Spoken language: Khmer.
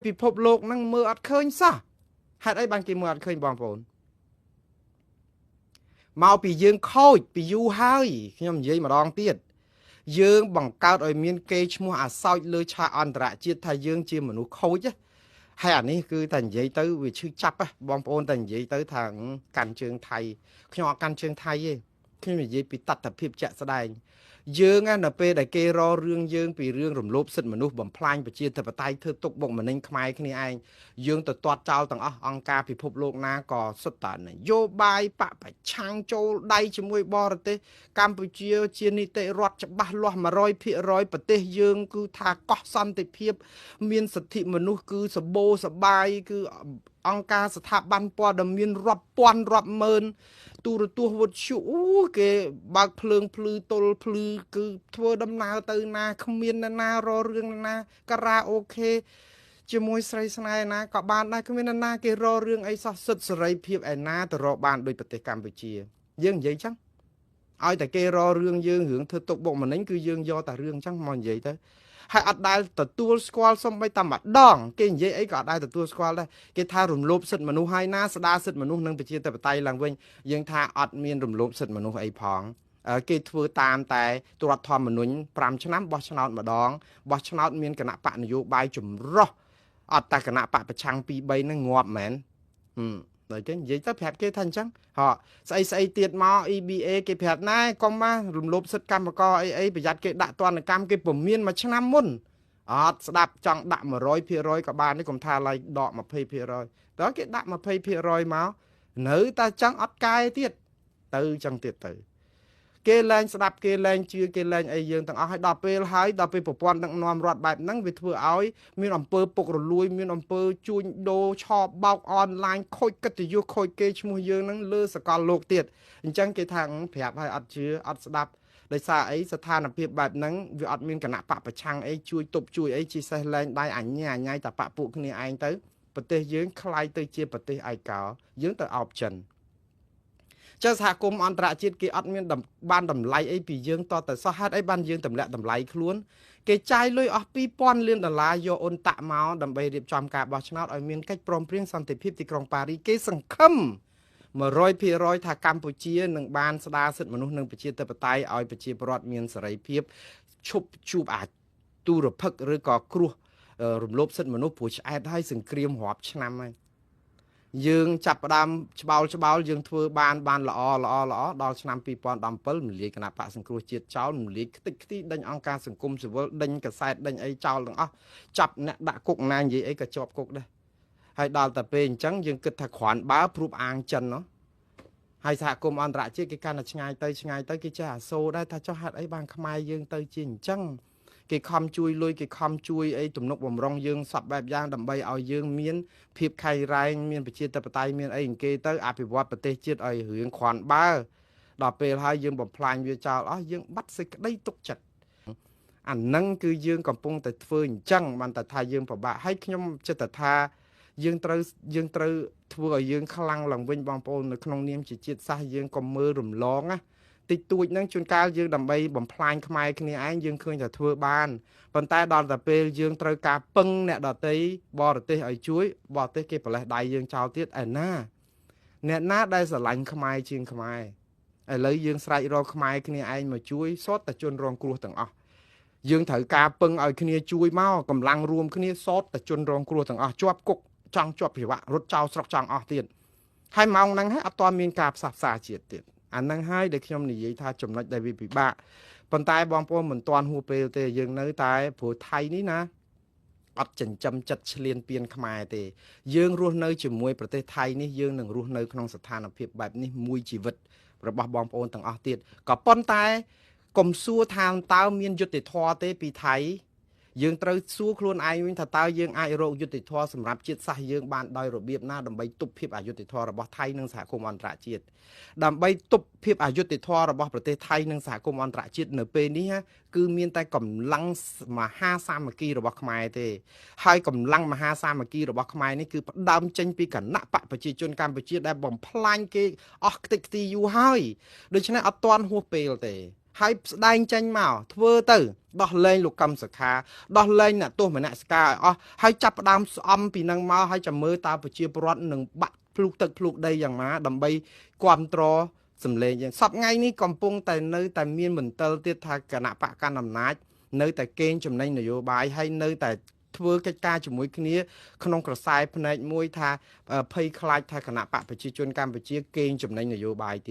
ពិភពលោកនឹងមើលអត់ឃើញសោះហេតុអីបានគេមើលអត់ឃើញបងប្អូនមកពីយើងខូចពីយូរហើយខ្ញុំនិយាយម្ដងទៀតយើងបង្កើតឲ្យមានកេរ្តិ៍ឈ្មោះអាសោចលើឆាកអន្តរជាតិថាយើងជាមនុស្សខូចហើយអានេះគឺតែនិយាយទៅវាឈឺចាប់បងប្អូនតែនិយាយទៅថាកាន់ជើងថៃខ្ញុំអត់កាន់ជើងថៃទេខ្ញុំនិយាយពីតថភាពជាក់ស្ដែងយើងនៅពេលដែលគេររឿងយើងពីរឿងរំលោភសិទ្ធិមនុស្សបំផ្លាញប្រជាធិបតេយ្យធ្វើទុកបុកម្នេញខ្មែរគ្នាឯងយើងទៅទាត់ចោលទាំងអស់អង្គការពិភពលោកណាក៏សុទ្ធតែនយោបាយបពប្រឆាំងចូលដៃជាមួយបរទេសកម្ពុជាជានីតិរដ្ឋច្បាស់លាស់ 100% ប្រទេសយើងគឺថាកោះសន្តិភាពមានសិទ្ធិមនុស្សគឺសបោសបាយគឺអង្គការស្ថាប័នព័ត៌មានរាប់ពាន់រាប់ម៉ឺនទូរទស្សន៍វុទ្ធុគេបើកភ្លើងភ្លឺទល់ភ្លឺគឺធ្វើដំណើរទៅណាគ្មានណាររឿងណាការ៉ាអូខេជាមួយស្រីស្នេហ៍ណាក៏បានដែរគ្មានណាគេររឿងអីសោះសិទ្ធិសេរីភាពឯណាទៅរកបានដោយប្រទេសកម្ពុជាយើងនិយាយចឹងឲ្យតែគេររឿងយើងរឿងធ្វើទុកបុកម្នេញគឺយើងយកតែរឿងចឹងមកនិយាយទៅហើយអត់ដែលទទួលស្គាល់សំបីតែម្ដងគេនិយាយអីក៏អត់ដែលទទួលស្គាល់ដែរគេថារំលោភសិទ្ធិមនុស្សហើយណាស្ដារសិទ្ធិមនុស្សនិងប្រជាធិបតេយ្យឡើងវិញយើងថាអត់មានរំលោភសិទ្ធិមនុស្សអីផងគេធ្វើតាមតែរដ្ឋធម្មនុញ្ញ5ឆ្នាំបោះឆ្នោតម្ដងបោះឆ្នោតមានគណៈបកនយោបាយចម្រុះអត់តែគណៈបកប្រឆាំង 2-3 ហ្នឹងងាប់មែនដល់ទេនិយាយទៅប្រាប់គេថាអញ្ចឹងស្អីទៀតមក EBA គេប្រាប់ណែកុំមករំលោភសិទ្ធិកម្មករអីប្រយ័ត្នគេដាក់ទណ្ឌកម្មគេពមៀនមួយឆ្នាំមុនអត់ស្ដាប់ចង់ដាក់ 100% ក៏បាននេះកុំថាឡើយដក 20% ដល់គេដាក់ 20% មកនៅតែចង់អត់កែទៀតទៅចឹងទៀតទៅគេលែងស្ដាប់គេលែងជឿគេលែងអីយើងទាំងអស់ឲ្យដល់ពេលប្រព័ន្ធដឹកនាំរដ្ឋបែបហ្នឹងវាធ្វើឲ្យមានអំពើពុករលួយមានអំពើជួញដូរឆបោកអនឡាញខូចកិត្តិយសខូចគេឈ្មោះយើងហ្នឹងលើសកលលោកទៀតអញ្ចឹងគេថាប្រាប់ឲ្យអត់ជឿអត់ស្ដាប់ដោយសារអីស្ថានភាពបែបហ្នឹងវាអត់មានគណៈបកប្រឆាំងអីជួយទប់ជួយអីជីសេះលែងដៃអញ្ញាយតែបកពួកគ្នាឯងទៅប្រទេសយើងคล้ายទៅជាប្រទេសឯកោយើងទៅអោបចិនចុះសហគមន៍អន្តរជាតិគេអត់មានបានតម្លៃអីពីយើងតតែសោះហេតុអីបានយើងទម្លាក់តម្លៃខ្លួនគេចាយលុយអស់ $2000 លានយកអ៊ុនតាក់មកដើម្បីរៀបចំការបោះឆ្នោតឲ្យមានកិច្ចព្រមព្រៀងសន្តិភាពទីក្រុងប៉ារីសគេសង្ឃឹម 100% ថាកម្ពុជានឹងបានស្ដារសិទ្ធិមនុស្សនិងប្រជាធិបតេយ្យឲ្យប្រជាពលរដ្ឋមានសេរីភាពឈប់ជួបអាចទូរភិក្សឬក៏គ្រោះរំលោភសិទ្ធិមនុស្សព្រោះឆ្អែតហើយសង្គ្រាមរាប់ឆ្នាំហើយយើងចាប់ផ្ដើមច្បោលយើងធ្វើបានល្អដល់ឆ្នាំ2017មលាយគណៈបកសង្គ្រោះជាតិចោលមលាយខ្ទេចខ្ទីដេញអង្គការសង្គមស៊ីវិលដេញកសែតដេញអីចោលទាំងអស់ចាប់អ្នកដាក់គុកណានិយាយអីក៏ជាប់គុកដែរហើយដល់តែពេលអញ្ចឹងយើងគិតថាគ្រាន់បើព្រួបអាងចិនណោះហើយសហគមន៍អន្តរជាតិគេកាន់តែឆ្ងាយទៅគេចេះអាសូរដែរថាចុះហេតុអីបានខ្មែរយើងទៅជាអញ្ចឹងគេខំជួយលុយគេខំជួយអីទំនុកបំរុងយើងសពបែបយ៉ាងដើម្បីឲ្យយើងមានភាពខៃរែងមានប្រជាធិបតេយ្យមានអីអង្គគេទៅអភិវឌ្ឍប្រទេសជាតិឲ្យរឿងគ្រាន់បើដល់ពេលហើយយើងបំផ្លាញវាចោលអស់យើងបាត់សេចក្តីទុកចិត្តអានឹងគឺយើងកំពុងតែធ្វើអញ្ចឹងបានតែថាយើងពិបាកហើយខ្ញុំចិត្តថាយើងត្រូវធ្វើឲ្យយើងខ្លាំងឡើងវិញបងប្អូននៅក្នុងនាមជាជាតិសាសន៍យើងកុំមើលរំលងណាតិចតួចហ្នឹងជួនកាលយើងដើម្បីបំផ្លាញខ្មែរគ្នាឯងយើងឃើញថាធ្វើបានប៉ុន្តែដល់តែពេលយើងត្រូវការពឹងអ្នកដទៃបរទេសឲ្យជួយបរទេសគេប្រលេះដៃយើងចោលទៀតឯណាអ្នកណាដែលស្រឡាញ់ខ្មែរជាងខ្មែរឥឡូវយើងស្រែករកខ្មែរគ្នាឯងមកជួយសតតែជនរងគ្រោះទាំងអស់យើងត្រូវការពឹងឲ្យគ្នាជួយមកកម្លាំងរួមគ្នាសតតែជនរងគ្រោះទាំងអស់ជាប់គុកចង់ជាប់ពិបាករត់ចោលស្រុកចង់អស់ទៀតហើយម៉ោងហ្នឹងហើយអត់ទាន់មានការផ្សះផ្សាជាតិទៀតអាហ្នឹងហើយដែលខ្ញុំនិយាយថាចំណុចដែលវាពិបាកប៉ុន្តែបងប្អូនមិនទាន់ហួសពេលទេយើងនៅតែព្រោះថៃនេះណាអត់ចិញ្ចឹមចិត្តឆ្លៀនពៀនខ្មែរទេយើងរស់នៅជាមួយប្រទេសថៃនេះយើងនឹងរស់នៅក្នុងស្ថានភាពបែបនេះមួយជីវិតរបស់បងប្អូនទាំងអស់ទៀតក៏ប៉ុន្តែកុំសួរថាតើមានយុត្តិធម៌ទេពីថៃយើងត្រូវសួរខ្លួនឯងវិញថាតើយើងអាចរកយុត្តិធម៌សម្រាប់ជាតិសាសន៍យើងបានដោយរបៀបណាដើម្បីទប់ភាពអយុត្តិធម៌របស់ថៃនិងសហគមន៍អន្តរជាតិដើម្បីទប់ភាពអយុត្តិធម៌របស់ប្រទេសថៃនិងសហគមន៍អន្តរជាតិនៅពេលនេះគឺមានតែកម្លាំងមហាសាមគ្គីរបស់ខ្មែរទេហើយកម្លាំងមហាសាមគ្គីរបស់ខ្មែរនេះគឺផ្ដើមចេញពីគណៈបកប្រជាជនកម្ពុជាដែលបំផ្លាញគេអស់ខ្ទេចខ្ទីយូរហើយដូច្នេះអត់ទាន់ហួសពេលទេ ហើយស្ដែងចេញមកធ្វើទៅដោះលែងលោកកឹមសុខាដោះលែងអ្នកទោសមនសិការឲ្យអស់ហើយចាប់ផ្ដើមស្អំពីនឹងមកហើយចាំមើលតើប្រជាពលរដ្ឋនឹងបាក់ភ្លុកទឹកភ្លុកដីយ៉ាងណាដើម្បីគ្រប់គ្រងសម្លេងយើងសប្ថ្ងៃនេះកំពុងតែនៅតែមានមន្ទិលទៀតថាគណៈបកកណ្ដាលអំណាចនៅតែកេងចំណេញនយោបាយហើយនៅតែធ្វើកិច្ចការជាមួយគ្នាក្នុងក្រសែភ្នែកមួយថាភ័យខ្លាចថាគណៈបកប្រជាជនកម្ពុជាកេងចំណេញនយោបាយទៀត